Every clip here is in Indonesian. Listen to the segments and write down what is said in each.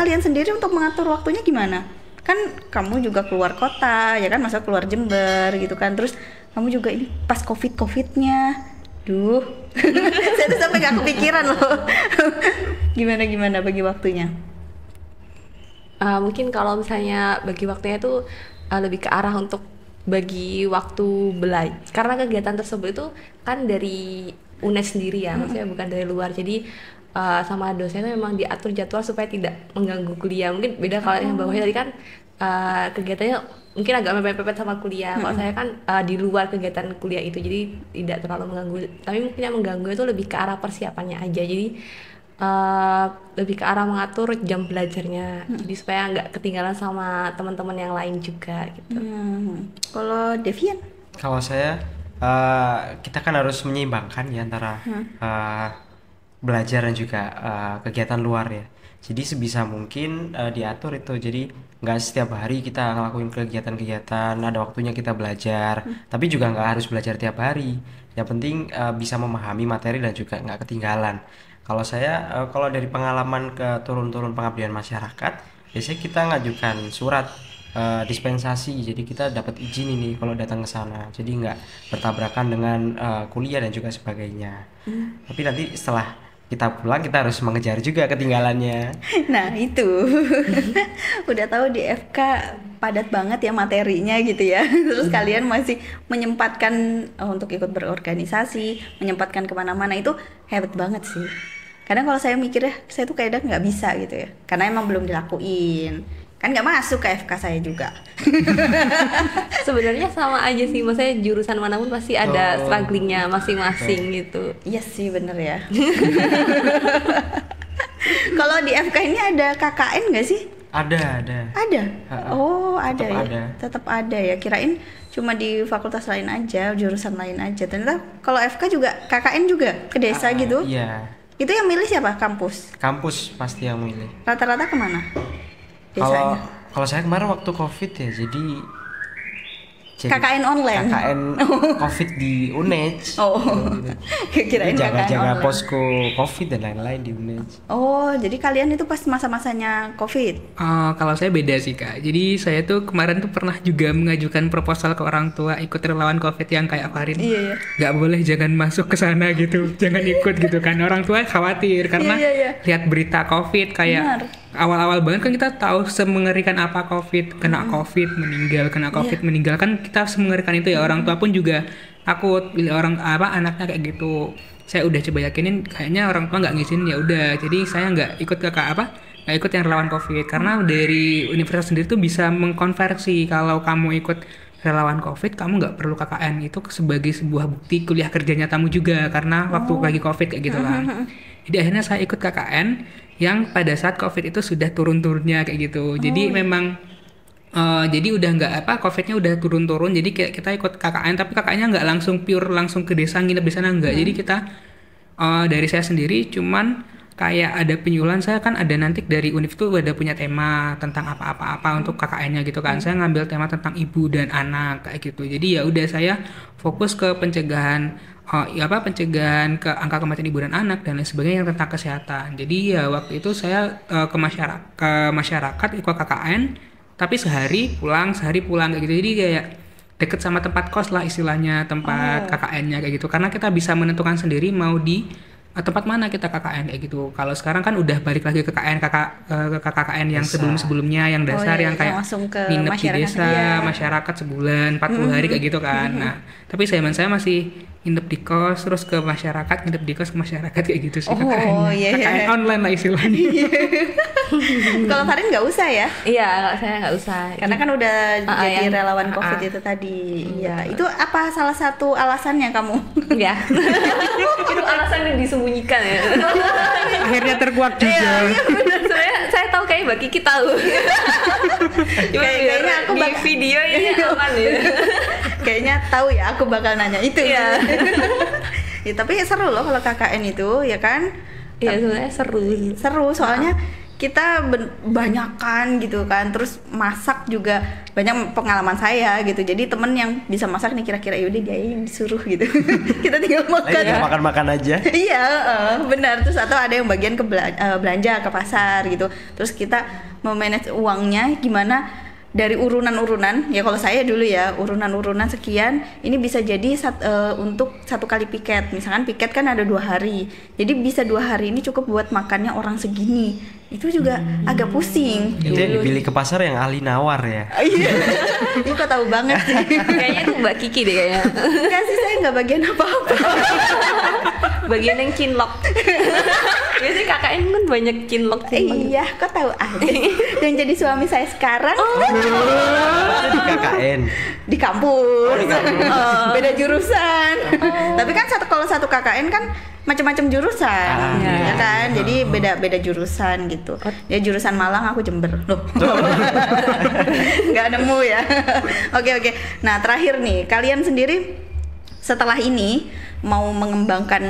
kalian sendiri untuk mengatur waktunya gimana? Kan kamu juga keluar kota, ya kan, masa keluar Jember gitu kan. Terus kamu juga ini pas covidnya, duh, saya tuh sampai gak kepikiran loh. Gimana bagi waktunya? Mungkin kalau misalnya bagi waktunya itu lebih ke arah untuk bagi waktu belajar, karena kegiatan tersebut itu kan dari UNED sendiri ya, maksudnya bukan dari luar. Jadi sama dosen itu memang diatur jadwal supaya tidak mengganggu kuliah. Mungkin beda kalau yang bawahnya tadi kan kegiatannya mungkin agak mepet-mepet sama kuliah. Kalau saya kan di luar kegiatan kuliah itu, jadi tidak terlalu mengganggu. Tapi mungkin yang mengganggu itu lebih ke arah persiapannya aja. Jadi lebih ke arah mengatur jam belajarnya, jadi supaya nggak ketinggalan sama teman-teman yang lain juga gitu. Kalau Devian? Kalau saya kita kan harus menyeimbangkan ya antara belajar dan juga kegiatan luar ya. Jadi sebisa mungkin diatur itu. Jadi nggak setiap hari kita ngelakuin kegiatan-kegiatan, ada waktunya kita belajar. Tapi juga nggak harus belajar tiap hari. Yang penting bisa memahami materi dan juga nggak ketinggalan. Kalau saya, kalau dari pengalaman ke turun-turun pengabdian masyarakat, biasanya kita ngajukan surat dispensasi. Jadi kita dapat izin ini kalau datang ke sana. Jadi nggak bertabrakan dengan kuliah dan juga sebagainya. Tapi nanti setelah kita pulang kita harus mengejar juga ketinggalannya. Nah itu udah tahu di FK padat banget ya materinya gitu ya. Terus kalian masih menyempatkan untuk ikut berorganisasi, menyempatkan kemana-mana, itu hebat banget sih. Kadang kalau saya mikir ya, saya tuh kadang nggak bisa gitu ya, karena emang belum dilakuin. Kan nggak masuk ke FK saya juga. Sebenarnya sama aja sih, maksudnya jurusan manapun pasti ada strugglingnya masing-masing gitu. Iya sih, bener ya. Kalau di FK ini ada KKN nggak sih? Ada. Oh, ada Tetap ya. ada. Tetap ada ya. Kirain cuma di fakultas lain aja, jurusan lain aja. Ternyata kalau FK juga KKN juga ke desa gitu. Iya. Itu yang milih siapa? Kampus? Kampus pasti yang milih. Rata-rata kemana? Kalau Desanya? saya kemarin waktu COVID ya, jadi KKN online? KKN COVID di UNED. Oh, kirain KKN Jaga-jaga online. posko COVID dan lain-lain di UNED. Oh, jadi kalian itu pas masa-masanya COVID? Kalau saya beda sih Kak. Jadi saya tuh kemarin tuh pernah juga mengajukan proposal ke orang tua ikut relawan COVID yang kayak Farin. Iya. Nggak boleh, jangan masuk ke sana gitu, jangan ikut gitu kan. Orang tua khawatir karena Iya. lihat berita COVID kayak Benar. awal-awal banget kan kita tahu semengerikan apa COVID, kena COVID meninggal, kena COVID meninggal, kan kita semengerikan itu ya. Orang tua pun juga takut bila anaknya kayak gitu. Saya udah coba yakinin, kayaknya orang tua nggak ngizinin, ya udah. Jadi saya nggak ikut nggak ikut yang relawan COVID, karena dari universitas sendiri tuh bisa mengkonversi kalau kamu ikut relawan COVID, kamu nggak perlu KKN, itu sebagai sebuah bukti kuliah kerja nyatamu juga, karena waktu lagi COVID kayak gitu kan. Jadi akhirnya saya ikut KKN yang pada saat COVID itu sudah turun-turunnya kayak gitu. Jadi memang jadi udah nggak COVID-nya udah turun-turun, jadi kayak kita ikut KKN, tapi KKN-nya nggak langsung pure langsung ke desa nginep di sana, nggak. Jadi kita dari saya sendiri cuman kayak ada penyuluhan. Saya kan ada nanti dari Univ itu ada punya tema tentang apa-apa untuk KKN-nya gitu kan. Saya ngambil tema tentang ibu dan anak kayak gitu. Jadi ya udah saya fokus ke pencegahan pencegahan ke angka kematian ibu dan anak dan lain sebagainya yang tentang kesehatan. Jadi ya waktu itu saya ke masyarakat ikut KKN, tapi sehari pulang kayak gitu. Jadi kayak deket sama tempat kos lah istilahnya, tempat KKN-nya kayak gitu. Karena kita bisa menentukan sendiri mau di tempat mana kita KKN kayak gitu. Kalau sekarang kan udah balik lagi ke KKN yang sebelum-sebelumnya, yang dasar yang kayak nginep di desa, masyarakat sebulan 40 hari kayak gitu kan. Nah, tapi saya masih nginep di kos, terus ke masyarakat, nginep di kos ke masyarakat kayak gitu sih. KKN online lah istilahnya. Kalau Farin nggak usah ya? Iya, kalau saya nggak usah. Karena kan udah jadi relawan COVID itu tadi. Iya, itu apa salah satu alasannya kamu? Ya. Itu alasan yang disembunyikan ya. Akhirnya terkuak juga. Iya, benar. Saya tahu kayak Mbak Kiki tahu. Kayaknya aku di video ini aman ya. Kayaknya tahu ya, aku bakal nanya itu. Iya. Ya, tapi seru loh kalau KKN itu, ya kan? Iya, sebenarnya seru. Soalnya kita banyakan gitu kan, terus masak juga banyak pengalaman saya gitu. Jadi temen yang bisa masak nih kira-kira yaudah dia yang disuruh gitu. Kita tinggal makan. Tinggal makan-makan aja. Iya, benar. Terus atau ada yang bagian ke belanja ke pasar gitu. Terus kita memanage uangnya gimana dari urunan-urunan. Ya kalau saya dulu ya urunan-urunan sekian ini bisa jadi untuk 1 kali piket. Misalkan piket kan ada 2 hari. Jadi bisa 2 hari ini cukup buat makannya orang segini. Itu juga agak pusing. Itu yang dipilih ke pasar yang ahli nawar ya. Iya. Ini kok tahu banget sih. Kayaknya itu Mbak Kiki deh kayaknya. Enggak sih, saya nggak bagian apa-apa. Bagian yang cinlok. Biasanya KKN kan banyak cinlok. Iya, kok tahu aja. Yang jadi suami saya sekarang Di KKN. di kampus. Beda jurusan. Tapi kan kalau satu KKN kan macam-macam jurusan, ya kan? Jadi beda jurusan gitu. Ya jurusan Malang, aku Jember. Loh. Nggak nemu ya. Oke. Nah, terakhir nih, kalian sendiri setelah ini mau mengembangkan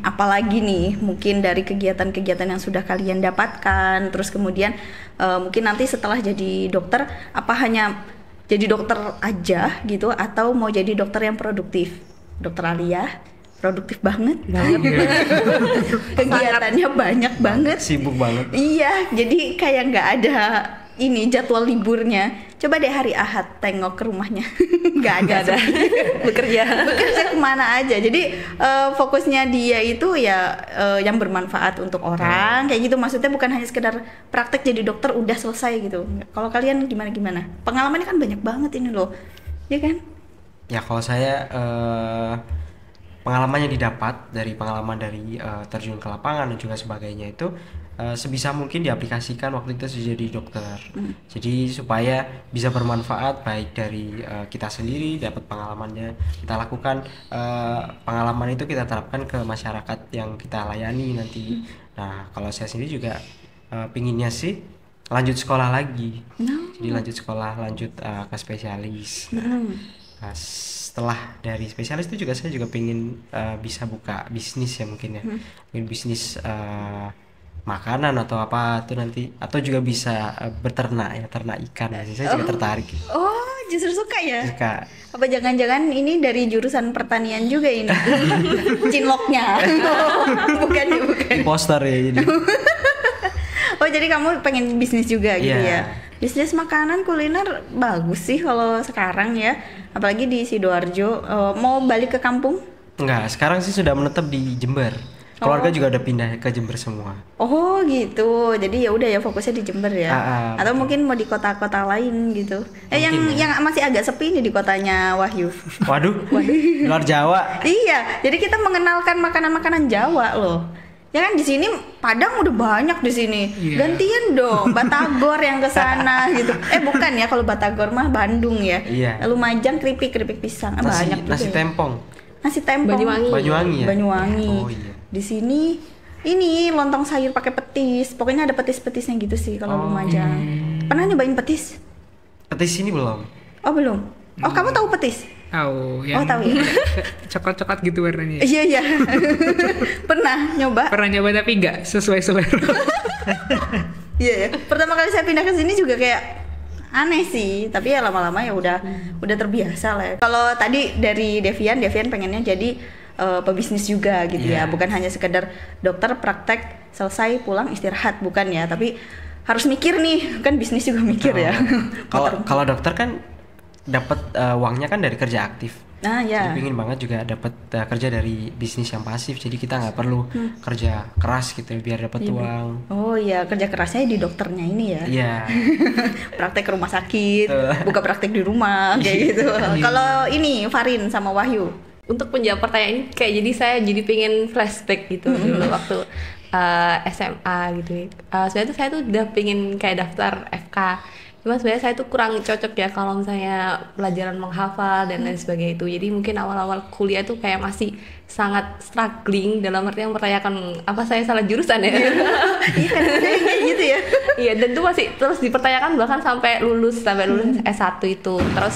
apa lagi nih? Mungkin dari kegiatan-kegiatan yang sudah kalian dapatkan, terus kemudian mungkin nanti setelah jadi dokter, apa hanya jadi dokter aja gitu, atau mau jadi dokter yang produktif? Dokter Alia produktif banget. Kegiatannya banyak banget. Sibuk banget. Iya, jadi kayak nggak ada ini jadwal liburnya. Coba deh hari Ahad tengok ke rumahnya. Nggak ada. Bekerja kemana aja. Jadi fokusnya dia itu ya yang bermanfaat untuk orang kayak gitu. Maksudnya bukan hanya sekedar praktek jadi dokter udah selesai gitu. Kalau kalian gimana? Pengalamannya kan banyak banget ini loh, ya kan? Ya kalau saya pengalaman yang didapat dari pengalaman dari terjun ke lapangan dan juga sebagainya itu sebisa mungkin diaplikasikan waktu kita jadi dokter. Jadi supaya bisa bermanfaat baik dari kita sendiri dapat pengalamannya kita lakukan, pengalaman itu kita terapkan ke masyarakat yang kita layani nanti. Nah kalau saya sendiri juga pinginnya sih lanjut sekolah lagi. Jadi lanjut sekolah ke spesialis. Nah, setelah dari spesialis itu juga saya juga pengen bisa buka bisnis ya mungkin ya, mungkin bisnis makanan atau apa tuh nanti, atau juga bisa berternak ya, ternak ikan. Saya juga tertarik. Oh, justru suka ya? Suka. Apa jangan-jangan ini dari jurusan pertanian juga ini? Cinloknya? Bukan. Imposter ya jadi. Oh jadi kamu pengen bisnis juga gitu Yeah. ya? Bisnis makanan kuliner bagus sih kalau sekarang ya, apalagi di Sidoarjo. Mau balik ke kampung? Enggak, sekarang sih sudah menetap di Jember. Keluarga juga udah pindah ke Jember semua. Oh gitu, jadi ya udah ya fokusnya di Jember ya. Atau betul. mungkin mau di kota-kota lain gitu. Mungkin yang masih agak sepi nih di kotanya Wahyu. Waduh, luar Jawa. Iya, jadi kita mengenalkan makanan-makanan Jawa loh. Ya kan di sini Padang udah banyak di sini. Iya. Gantian dong Batagor yang ke sana gitu. Bukan ya, kalau Batagor mah Bandung ya. Iya. Lumajang keripik pisang. Banyak juga. Nasi ya. tempong. Nasi tempong. Banyuwangi ya. Banyuwangi. Oh iya. Di sini ini lontong sayur pakai petis. Pokoknya ada petis-petisnya gitu sih kalau Lumajang. Pernah nyobain petis? Petis ini belum. Oh belum. Oh kamu tahu petis? Tahu Oh yang tahu ya. coklat-coklat gitu warnanya. Iya. Pernah nyoba? Pernah nyoba tapi nggak sesuai selera. Iya ya. Pertama kali saya pindah ke sini juga kayak aneh sih, tapi ya lama-lama ya udah terbiasa lah. Ya. Kalau tadi dari Devian pengennya jadi pebisnis juga gitu ya, bukan hanya sekedar dokter praktek selesai pulang istirahat, bukan ya, tapi harus mikir nih, kan bisnis juga mikir ya. Kalau dokter kan dapat uangnya kan dari kerja aktif. Nah ya. Jadi pingin banget juga dapat kerja dari bisnis yang pasif. Jadi kita nggak perlu kerja keras gitu biar dapat uang. Oh iya, kerja kerasnya di dokternya ini ya. Iya. Praktek ke rumah sakit, buka praktek di rumah kayak gitu. Kalau ini Farin sama Wahyu. Untuk menjawab pertanyaan ini kayak jadi saya jadi pengen flashback gitu dulu waktu SMA gitu. Sebenarnya tuh saya tuh udah pengen kayak daftar FK. Cuma sebenarnya saya tuh kurang cocok ya kalau misalnya pelajaran menghafal dan lain sebagainya itu. Jadi mungkin awal-awal kuliah tuh kayak masih sangat struggling dalam arti yang mempertanyakan apa saya salah jurusan ya. Iya kan kayak gitu ya. Iya, dan tuh masih terus dipertanyakan bahkan sampai lulus S1 itu. Terus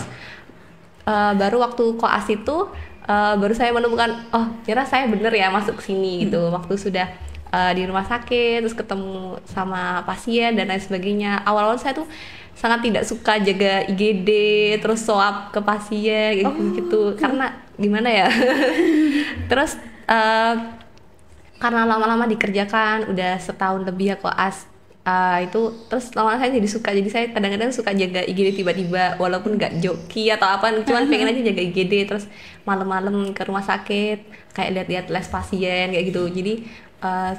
baru waktu koas itu baru saya menemukan oh kira saya bener ya masuk sini gitu. Waktu sudah di rumah sakit, terus ketemu sama pasien dan lain sebagainya. Awal-awal saya tuh sangat tidak suka jaga IGD, terus swab ke pasien gitu, karena gimana ya. Terus karena lama-lama dikerjakan, udah setahun lebih ya koas itu, terus lama-lama saya jadi suka. Jadi saya kadang-kadang suka jaga IGD tiba-tiba, walaupun nggak joki atau apa, cuman pengen aja jaga IGD. Terus malam-malam ke rumah sakit, kayak lihat-lihat les pasien kayak gitu.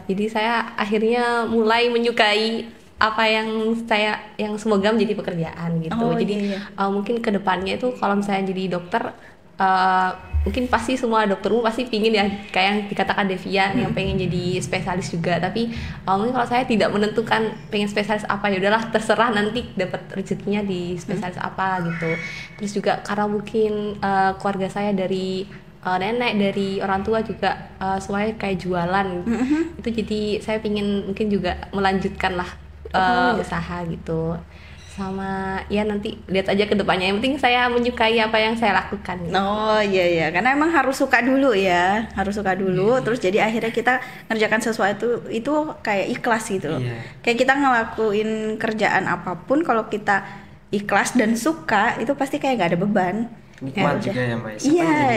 Jadi saya akhirnya mulai menyukai apa yang semoga menjadi pekerjaan gitu. Mungkin kedepannya itu kalau misalnya jadi dokter, mungkin pasti semua dokter umum pasti pingin ya kayak yang dikatakan Devian yang pengen jadi spesialis juga. Tapi mungkin kalau saya tidak menentukan pengen spesialis apa, ya udahlah terserah nanti dapat rezekinya di spesialis apa gitu. Terus juga karena mungkin keluarga saya dari nenek, dari orang tua juga semuanya kayak jualan itu, jadi saya pingin mungkin juga melanjutkan lah usaha gitu. Sama ya nanti lihat aja ke depannya, yang penting saya menyukai apa yang saya lakukan gitu. Oh iya, karena emang harus suka dulu ya, terus jadi akhirnya kita ngerjakan sesuatu itu kayak ikhlas gitu. Kayak kita ngelakuin kerjaan apapun, kalau kita ikhlas dan suka itu pasti kayak gak ada beban. Nikmat juga ya Mbak.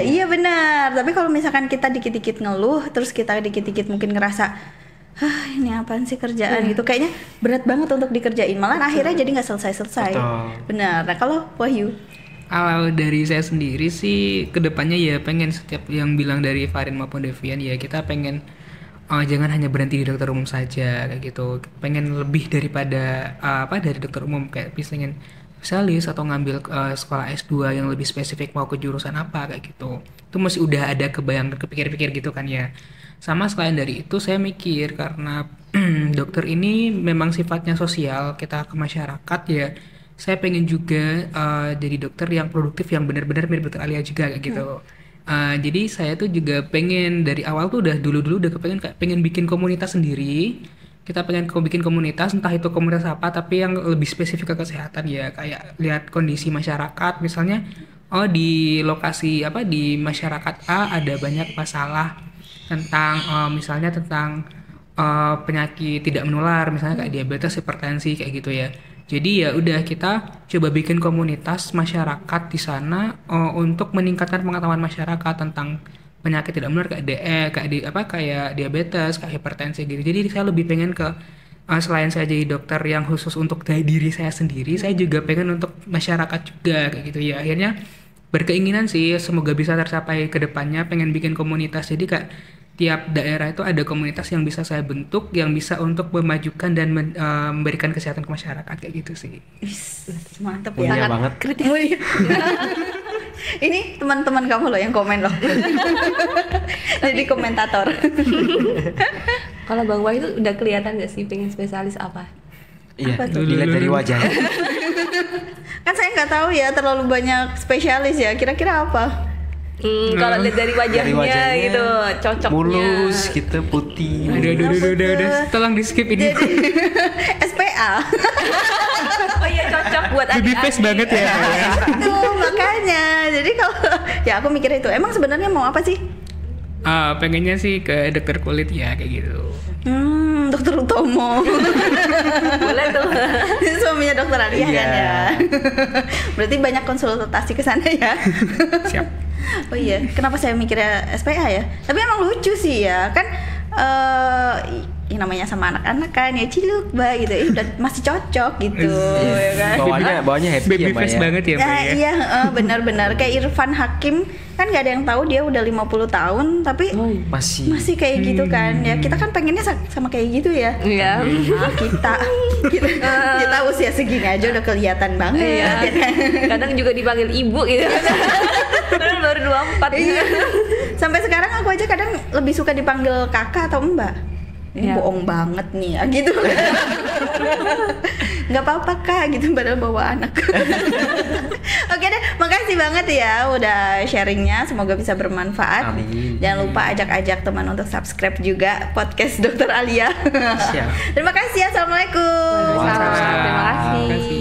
Iya benar. Tapi kalau misalkan kita dikit-dikit ngeluh, terus kita dikit-dikit mungkin ngerasa ini apaan sih kerjaan gitu, kayaknya berat banget untuk dikerjain, malah akhirnya jadi nggak selesai. Benar. Nah kalau Wahyu? Kalau dari saya sendiri sih kedepannya ya pengen setiap yang bilang dari Farin maupun Devian, ya kita pengen jangan hanya berhenti di dokter umum saja kayak gitu, pengen lebih daripada dari dokter umum, kayak misalnya spesialis atau ngambil sekolah S2 yang lebih spesifik mau ke jurusan apa kayak gitu. Itu masih udah ada kepikir-pikir gitu kan ya. Sama selain dari itu saya mikir karena dokter ini memang sifatnya sosial, kita ke masyarakat ya. Saya pengen juga jadi dokter yang produktif, yang benar-benar mirip dokter Alia juga kayak gitu. Jadi saya tuh juga pengen dari awal tuh dulu udah pengen bikin komunitas sendiri. Kita pengen bikin komunitas, entah itu komunitas apa, tapi yang lebih spesifik ke kesehatan ya, kayak lihat kondisi masyarakat, misalnya di lokasi di masyarakat A ada banyak masalah tentang misalnya tentang penyakit tidak menular, misalnya kayak diabetes, hipertensi kayak gitu ya. Jadi ya udah kita coba bikin komunitas masyarakat di sana untuk meningkatkan pengetahuan masyarakat tentang penyakit tidak menular kayak diabetes, kayak hipertensi gitu. Jadi saya lebih pengen ke selain saya jadi dokter yang khusus untuk diri saya sendiri, saya juga pengen untuk masyarakat juga kayak gitu ya. Akhirnya berkeinginan sih semoga bisa tercapai ke depannya, pengen bikin komunitas. Jadi kayak tiap daerah itu ada komunitas yang bisa saya bentuk, yang bisa untuk memajukan dan memberikan kesehatan ke masyarakat kayak gitu sih. Mantap ya. Sangat banget. Kritis. Ini teman-teman kamu loh yang komen loh. Jadi komentator. Kalau Bang Wah itu udah kelihatan gak sih pengen spesialis apa? Iya, dilihat dari wajahnya. Kan saya nggak tahu ya, terlalu banyak spesialis ya. Kira-kira apa? Kalau lihat dari wajahnya gitu, cocoknya mulus gitu, putih. Udah, tolong di skip ini. SPA. Oh iya, cocok buat Baby face banget ya. Tuh makanya. Jadi kalau ya aku mikir itu, emang sebenarnya mau apa sih? Pengennya sih ke dokter kulit ya kayak gitu. Dokter Utomo. Boleh tuh. Suaminya dokter Alia kan ya. Berarti banyak konsultasi ke sana ya. Siap. Oh iya, kenapa saya mikirnya SPA ya? Tapi emang lucu sih ya, kan namanya sama anak-anak kan ya, ciluk Mbak gitu, udah masih cocok gitu ya kan. Bawahnya happy Baby ya Mbak face ya. banget ya Mbak ya. Iya, benar-benar kayak Irfan Hakim kan nggak ada yang tahu dia udah 50 tahun tapi masih kayak gitu kan ya. Kita kan pengennya sama kayak gitu ya. Iya. Kita usia segini aja udah kelihatan banget. Iya. Kadang juga dipanggil ibu gitu. Padahal baru 24. Iya. Sampai sekarang aku aja kadang lebih suka dipanggil kakak atau mbak. Ini bohong banget nih ya gitu. Nggak apa-apa kak gitu, padahal bawa anak. Oke deh, makasih banget ya udah sharingnya, semoga bisa bermanfaat. Amin. Jangan lupa ajak-ajak teman untuk subscribe juga podcast Dr. Alia. Siap. Terima kasih, assalamualaikum. Terima kasih.